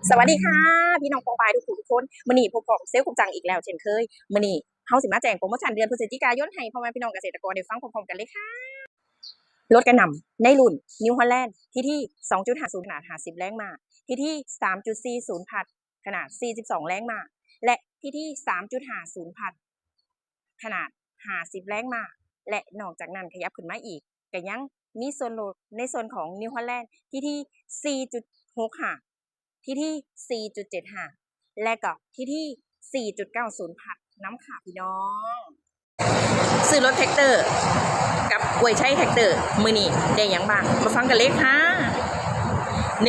สวัสดีค่ะพี่น้องปองปายทุกคนมื้อนี้พบกับเซลล์กุมจังอีกแล้วเช่นเคยมื้อนี้เฮาสิมาแจ้งโปรโมชั่นเดือนพฤศจิกายนให้พ่อแม่พี่น้องเกษตรกรได้ฟังพร้อมๆกันเลยค่ะลดกระหน่ำในรุ่น New Holland ที่2.50ขนาด50แรงม้าที่3.40พัดขนาด42แรงม้าและที่3.50พัดขนาด50แรงม้าและนอกจากนั้นขยับขึ้นมาอีกก็ยังมีส่วนลดในส่วนของ New Holland ที่4.65ที่4.75และก็ที่4.90พัดน้ำค่ะพี่น้องซื้อรถแท็กเตอร์กับอวยใช้แท็กเตอร์มือนี่ได้ยังบ้างมาฟังกันเลยค่ะ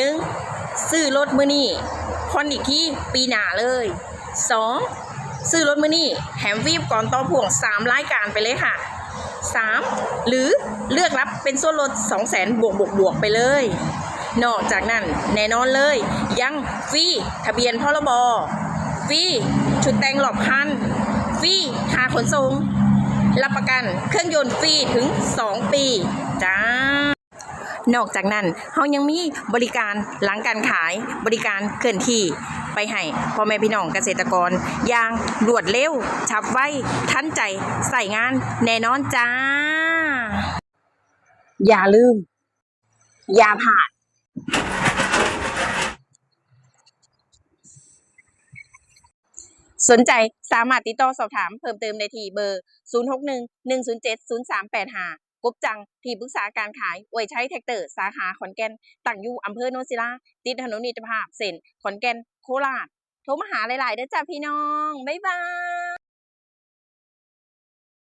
1ซื้อรถมือนี่ผ่อนอีกที่ปีหน้าเลย2ซื้อรถมือนี่แถมวีบก่อนต่อพ่วง3รายการไปเลยค่ะ3หรือเลือกรับเป็นส่วนลด 200,000 บวกไปเลยนอกจากนั้นแน่นอนเลยยังฟรีทะเบียนพรบฟรีชุดแต่งหลอบคันฟรีค่าขนส่งรับประกันเครื่องยนต์ฟรีถึง2ปีจ้านอกจากนั้นเฮายังมีบริการหลังการขายบริการเคลื่อนที่ไปให้พ่อแม่พี่น้องเกษตรกรอย่างรวดเร็วฉับไวทันใจใส่งานแน่นอนจ้าอย่าลืมอย่าผ่านสนใจสามารถติดต่อสอบถามเพิ่มเติมได้ที่เบอร์0611070385กบจังที่ปรึกษาการขายอวยใช้แท็กเตอร์สาขาขอนแก่นตั้งอยู่อำเภอโนนศิลาติดถนนมิตรภาพเส้นขอนแก่นโคราชโทรมาหาหลายๆเด้อจ้าพี่น้องบ๊ายบาย